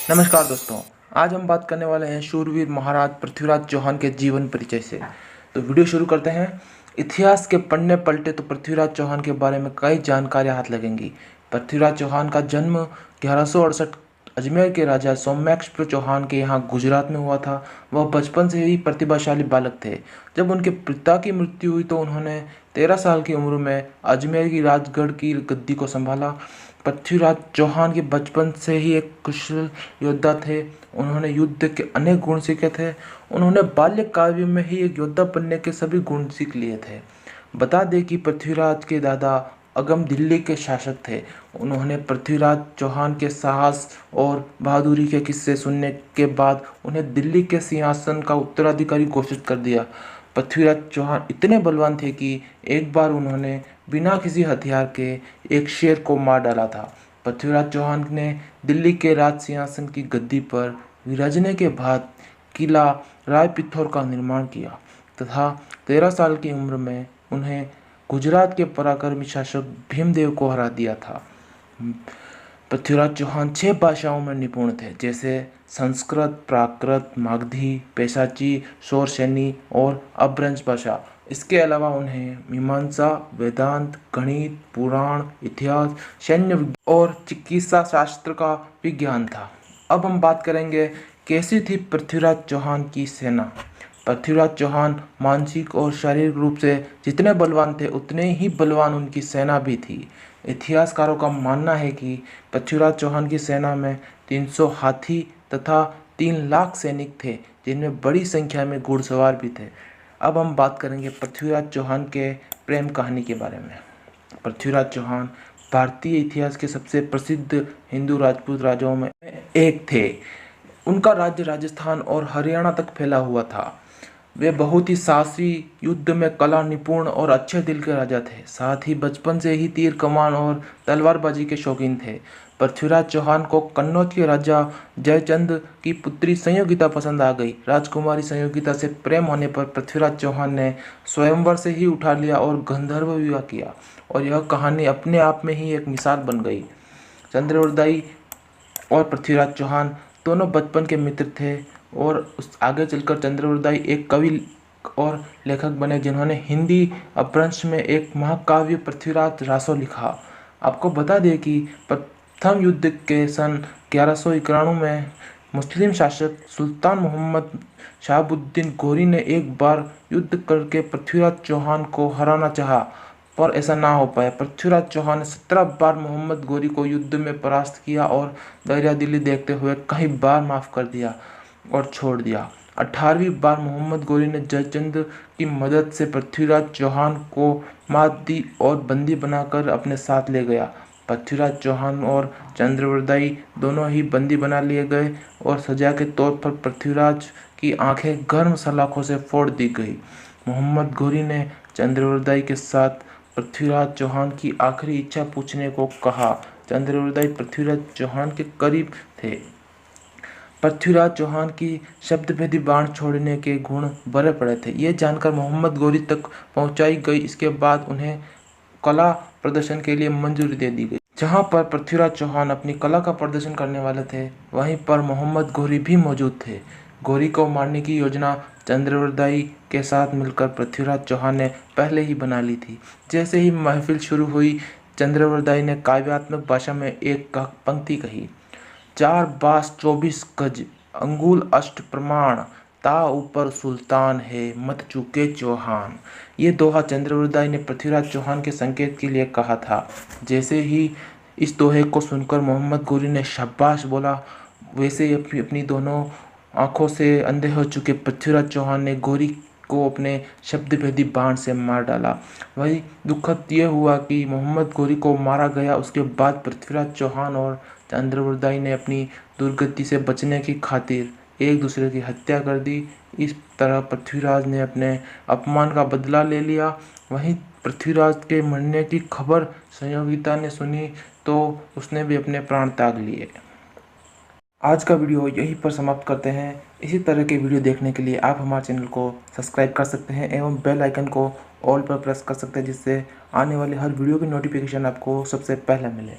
नमस्कार दोस्तों। आज हम बात करने वाले हैं शूरवीर महाराज पृथ्वीराज चौहान के जीवन परिचय से। तो वीडियो शुरू करते हैं। इतिहास के पन्ने पलटे तो पृथ्वीराज चौहान के बारे में कई जानकारियां हाथ लगेंगी। पृथ्वीराज चौहान का जन्म 1168 अजमेर के राजा सौम्यक्षपुर चौहान के यहाँ गुजरात में हुआ था। वह बचपन से ही प्रतिभाशाली बालक थे। जब उनके पिता की मृत्यु हुई तो उन्होंने 13 साल की उम्र में अजमेर की राजगढ़ की गद्दी को संभाला। पृथ्वीराज चौहान के बचपन से ही एक कुशल योद्धा थे। उन्होंने युद्ध के अनेक गुण सीखे थे। उन्होंने बाल्यकाल में ही एक योद्धा बनने के सभी गुण सीख लिए थे। बता दें कि पृथ्वीराज के दादा अगम दिल्ली के शासक थे। उन्होंने पृथ्वीराज चौहान के साहस और बहादुरी के किस्से सुनने के बाद उन्हें दिल्ली के सिंहासन का उत्तराधिकारी घोषित कर दिया। पृथ्वीराज चौहान इतने बलवान थे कि एक बार उन्होंने बिना किसी हथियार के एक शेर को मार डाला था। पृथ्वीराज चौहान ने दिल्ली के राज सिंहासन की गद्दी पर विराजने के बाद किला राय पिथौर का निर्माण किया तथा 13 साल की उम्र में उन्हें गुजरात के पराक्रमी शासक भीमदेव को हरा दिया था। पृथ्वीराज चौहान 6 भाषाओं में निपुण थे, जैसे संस्कृत, प्राकृत, मागधी, पैशाची, शौरसेनी और अभ्रंश भाषा। इसके अलावा उन्हें मीमांसा, वेदांत, गणित, पुराण, इतिहास, सैन्य विज्ञान और चिकित्सा शास्त्र का भी ज्ञान था। अब हम बात करेंगे कैसी थी पृथ्वीराज चौहान की सेना। पृथ्वीराज चौहान मानसिक और शारीरिक रूप से जितने बलवान थे उतने ही बलवान उनकी सेना भी थी। इतिहासकारों का मानना है कि पृथ्वीराज चौहान की सेना में 300 हाथी तथा 3 लाख सैनिक थे, जिनमें बड़ी संख्या में घुड़सवार भी थे। अब हम बात करेंगे पृथ्वीराज चौहान के प्रेम कहानी के बारे में। पृथ्वीराज चौहान भारतीय इतिहास के सबसे प्रसिद्ध हिंदू राजपूत राजाओं में एक थे। उनका राज्य राजस्थान और हरियाणा तक फैला हुआ था। वे बहुत ही साहसी, युद्ध में कला निपुण और अच्छे दिल के राजा थे। साथ ही बचपन से ही तीर कमान और तलवारबाजी के शौकीन थे। पृथ्वीराज चौहान को कन्नौज के राजा जयचंद की पुत्री संयोगिता पसंद आ गई। राजकुमारी संयोगिता से प्रेम होने पर पृथ्वीराज चौहान ने स्वयंवर से ही उठा लिया और गंधर्व विवाह किया, और यह कहानी अपने आप में ही एक मिसाल बन गई। चंद्रवरदाई और पृथ्वीराज चौहान दोनों बचपन के मित्र थे और उस आगे चलकर चंद्रवरदाई एक कवि और लेखक बने, जिन्होंने हिंदी अपभ्रंश में एक महाकाव्य पृथ्वीराज रासो लिखा। आपको बता दें कि प्रथम युद्ध के सन 1191 में मुस्लिम शासक सुल्तान मोहम्मद शहाबुद्दीन गोरी ने एक बार युद्ध करके पृथ्वीराज चौहान को हराना चाहा, पर ऐसा ना हो पाया। पृथ्वीराज चौहान ने 17 बार मोहम्मद गोरी को युद्ध में परास्त किया और दरियादिली देखते हुए कई बार माफ़ कर दिया और छोड़ दिया। 18वीं बार मोहम्मद गोरी ने जयचंद की मदद से पृथ्वीराज चौहान को मात दी और बंदी बनाकर अपने साथ ले गया। पृथ्वीराज चौहान और चंद्रवरदाई दोनों ही बंदी बना लिए गए और सजा के तौर पर पृथ्वीराज की आंखें गर्म सलाखों से फोड़ दी गई। मोहम्मद गोरी ने चंद्रवरदाई के साथ पृथ्वीराज चौहान की आखिरी इच्छा पूछने को कहा। चंद्रवरदाई पृथ्वीराज चौहान के करीब थे। पृथ्वीराज चौहान की शब्दभेदी बाण छोड़ने के गुण भरे पड़े थे। ये जानकर मोहम्मद गोरी तक पहुंचाई गई। इसके बाद उन्हें कला प्रदर्शन के लिए मंजूरी दे दी गई। जहां पर पृथ्वीराज चौहान अपनी कला का प्रदर्शन करने वाले थे, वहीं पर मोहम्मद गोरी भी मौजूद थे। गोरी को मारने की योजना चंद्रवरदाई के साथ मिलकर पृथ्वीराज चौहान ने पहले ही बना ली थी। जैसे ही महफिल शुरू हुई, चंद्रवरदाई ने काव्यात्मक भाषा में एक पंक्ति कही। 4 बास 24 गज, अंगुल अष्ट प्रमाण, ता ऊपर सुल्तान है, मत चूके चौहान। ये दोहा चंद्रवरदाई ने पृथ्वीराज चौहान के संकेत के लिए कहा था। जैसे ही इस दोहे को सुनकर मोहम्मद गोरी ने शाबाश बोला, वैसे ही अपनी दोनों आंखों से अंधे हो चुके पृथ्वीराज चौहान ने गोरी को अपने शब्दभेदी बाण से मार डाला। वही दुखद ये हुआ कि मोहम्मद गोरी को मारा गया। उसके बाद पृथ्वीराज चौहान और चंद्रवरदाई ने अपनी दुर्गति से बचने की खातिर एक दूसरे की हत्या कर दी। इस तरह पृथ्वीराज ने अपने अपमान का बदला ले लिया। वहीं पृथ्वीराज के मरने की खबर संयोगिता ने सुनी तो उसने भी अपने प्राण त्याग लिए। आज का वीडियो यहीं पर समाप्त करते हैं। इसी तरह के वीडियो देखने के लिए आप हमारे चैनल को सब्सक्राइब कर सकते हैं एवं बेल आइकन को ऑल पर प्रेस कर सकते हैं, जिससे आने वाले हर वीडियो की नोटिफिकेशन आपको सबसे पहले मिले।